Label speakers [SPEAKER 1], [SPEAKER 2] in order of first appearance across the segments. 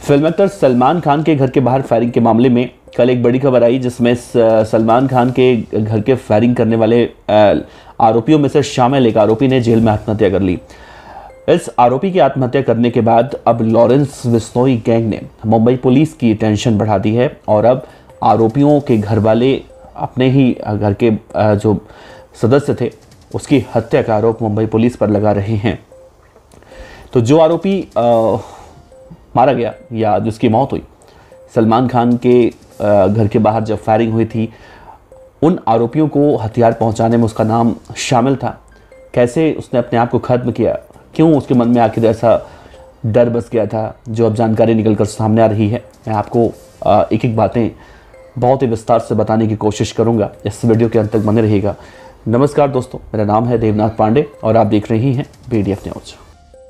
[SPEAKER 1] Film actor Salman Khan के घर के बाहर फायरिंग के मामले में कल एक बड़ी खबर आई, जिसमें सलमान खान के घर के फायरिंग करने वाले आरोपियों में से शामिल एक आरोपी ने जेल में आत्महत्या कर ली। इस आरोपी की आत्महत्या करने के बाद अब लॉरेंस बिश्नोई गैंग ने मुंबई पुलिस की टेंशन बढ़ा दी है और अब आरोपियों के घर वाले अपने ही घर के जो सदस्य थे उसकी हत्या का आरोप मुंबई पुलिस पर लगा रहे हैं। तो जो आरोपी मारा गया या जिसकी मौत हुई, सलमान खान के घर के बाहर जब फायरिंग हुई थी, उन आरोपियों को हथियार पहुंचाने में उसका नाम शामिल था। कैसे उसने अपने आप को खत्म किया, क्यों उसके मन में आखिर ऐसा डर बस गया था, जो अब जानकारी निकल कर सामने आ रही है। मैं आपको एक एक बातें बहुत ही विस्तार से बताने की कोशिश करूंगा। इस वीडियो के अंत तक बने रहिएगा। नमस्कार दोस्तों, मेरा नाम है देवनाथ पांडे और आप देख रहे हैं BDF न्यूज।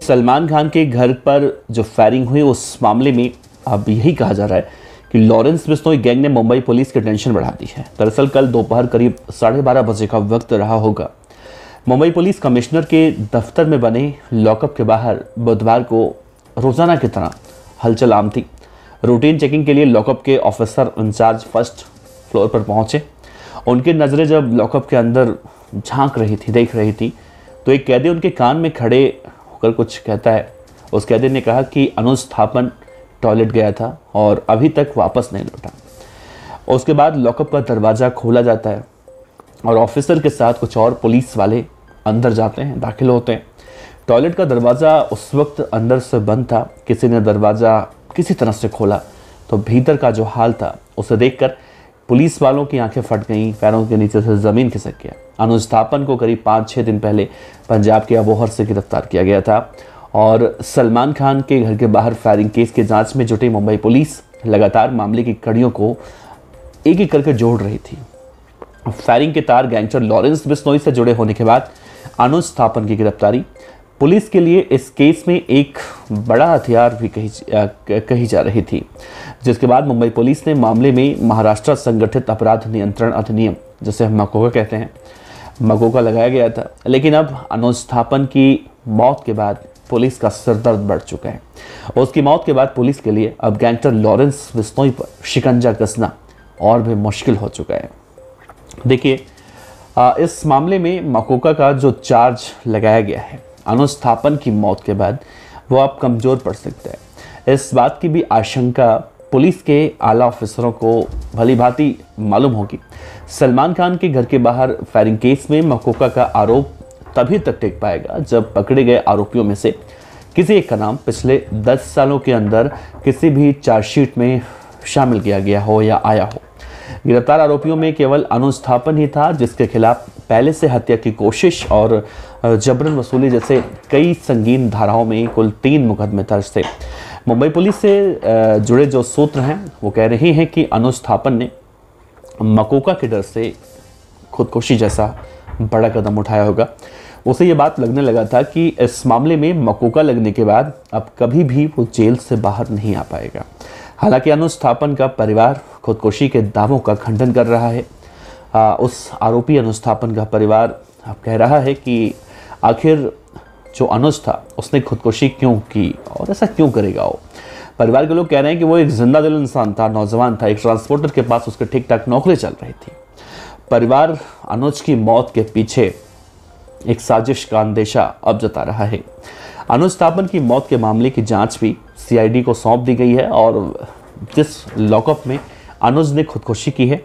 [SPEAKER 1] सलमान खान के घर पर जो फायरिंग हुई उस मामले में अब यही कहा जा रहा है कि लॉरेंस बिश्नोई गैंग ने मुंबई पुलिस की टेंशन बढ़ा दी है। दरअसल कल दोपहर करीब 12:30 बजे का वक्त रहा होगा। मुंबई पुलिस कमिश्नर के दफ्तर में बने लॉकअप के बाहर बुधवार को रोजाना की तरह हलचल आम थी। रूटीन चेकिंग के लिए लॉकअप के ऑफिसर इंचार्ज फर्स्ट फ्लोर पर पहुंचे। उनकी नज़रें जब लॉकअप के अंदर झांक रही थी, देख रही थी, तो एक कैदी उनके कान में खड़े होकर कुछ कहता है। उस कैदी ने कहा कि अनुज थापन टॉयलेट गया था और अभी तक वापस नहीं लौटा। उसके बाद लॉकअप का दरवाज़ा खोला जाता है और ऑफिसर के साथ कुछ और पुलिस वाले अंदर जाते हैं, दाखिल होते हैं। टॉयलेट का दरवाज़ा उस वक्त अंदर से बंद था। किसी ने दरवाज़ा किसी तरह से खोला तो भीतर का जो हाल था उसे देखकर पुलिस वालों की आंखें फट गईं, पैरों के नीचे से ज़मीन खिसक गया। अनुज थापन को करीब 5-6 दिन पहले पंजाब के अबोहर से गिरफ्तार किया गया था और सलमान खान के घर के बाहर फायरिंग केस की जांच में जुटी मुंबई पुलिस लगातार मामले की कड़ियों को एक एक करके जोड़ रही थी। फायरिंग के तार गैंगस्टर लॉरेंस बिश्नोई से जुड़े होने के बाद अनुज थापन की गिरफ्तारी पुलिस के लिए इस केस में एक बड़ा हथियार भी कही जा रही थी, जिसके बाद मुंबई पुलिस ने मामले में महाराष्ट्र संगठित अपराध नियंत्रण अधिनियम, जिसे हम मकोका कहते हैं, मकोका लगाया गया था। लेकिन अब अनुज थापन की मौत के बाद पुलिस का सिरदर्द बढ़ चुका है। उसकी मौत के बाद पुलिस के लिए अब गैंगस्टर लॉरेंस बिश्नोई पर शिकंजा कसना और भी मुश्किल हो चुका है। देखिए, इस मामले में मकोका का जो चार्ज लगाया गया है अनुज थापन की मौत के बाद, वो अब कमज़ोर पड़ सकता है। इस बात की भी आशंका पुलिस के आला ऑफिसरों को भली भांति मालूम होगी। सलमान खान के घर के बाहर फायरिंग केस में मकोका का आरोप तभी तक टिक पाएगा जब पकड़े गए आरोपियों में से किसी एक का नाम पिछले 10 सालों के अंदर किसी भी चार्जशीट में शामिल किया गया हो या आया हो। गिरफ्तार आरोपियों में केवल अनुज थापन ही था, जिसके खिलाफ पहले से हत्या की कोशिश और जबरन वसूली जैसे कई संगीन धाराओं में कुल 3 मुकदमे दर्ज थे। मुंबई पुलिस से जुड़े जो सूत्र हैं वो कह रहे हैं कि अनुज थापन ने मकोका के डर से खुदकुशी जैसा बड़ा कदम उठाया होगा। उसे ये बात लगने लगा था कि इस मामले में मकोका लगने के बाद अब कभी भी वो जेल से बाहर नहीं आ पाएगा। हालांकि अनुज थापन का परिवार खुदकुशी के दावों का खंडन कर रहा है। उस आरोपी अनुज थापन का परिवार अब कह रहा है कि आखिर जो अनुज था उसने खुदकुशी क्यों की और ऐसा क्यों करेगा वो। परिवार के लोग कह रहे हैं कि वो एक जिंदा दिल इंसान था, नौजवान था, एक ट्रांसपोर्टर के पास उसके ठीक ठाक नौकरी चल रही थी। परिवार अनुज की मौत के पीछे एक साजिश का अंदेशा अब जता रहा है। अनुज थापन की मौत के मामले की जांच भी CID को सौंप दी गई है और जिस लॉकअप में अनुज ने खुदकुशी की है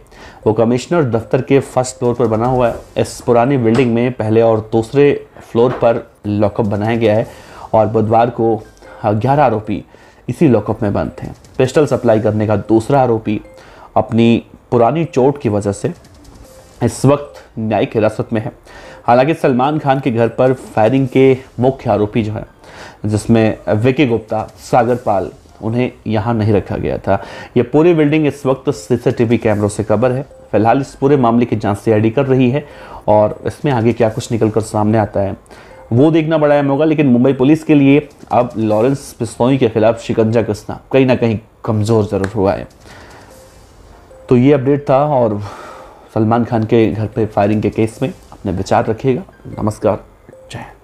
[SPEAKER 1] वो कमिश्नर दफ्तर के फर्स्ट फ्लोर पर बना हुआ है। इस पुरानी बिल्डिंग में पहले और दूसरे फ्लोर पर लॉकअप बनाया गया है और बुधवार को 11 आरोपी इसी लॉकअप में बंद थे। पिस्टल सप्लाई करने का दूसरा आरोपी अपनी पुरानी चोट की वजह से इस वक्त न्यायिक हिरासत में है। हालांकि सलमान खान के घर पर फायरिंग के मुख्य आरोपी जो है, जिसमें विकी गुप्ता, सागर पाल, उन्हें यहाँ नहीं रखा गया था। ये पूरी बिल्डिंग इस वक्त CCTV कैमरों से कवर है। फिलहाल इस पूरे मामले की जांच CID कर रही है और इसमें आगे क्या कुछ निकल कर सामने आता है वो देखना बड़ा अहम होगा। लेकिन मुंबई पुलिस के लिए अब लॉरेंस बिश्नोई के खिलाफ शिकंजा कसना कहीं ना कहीं कमज़ोर ज़रूर हुआ है। तो ये अपडेट था और सलमान खान के घर पे फायरिंग के केस में अपने विचार रखिएगा। नमस्कार, जय हिंद।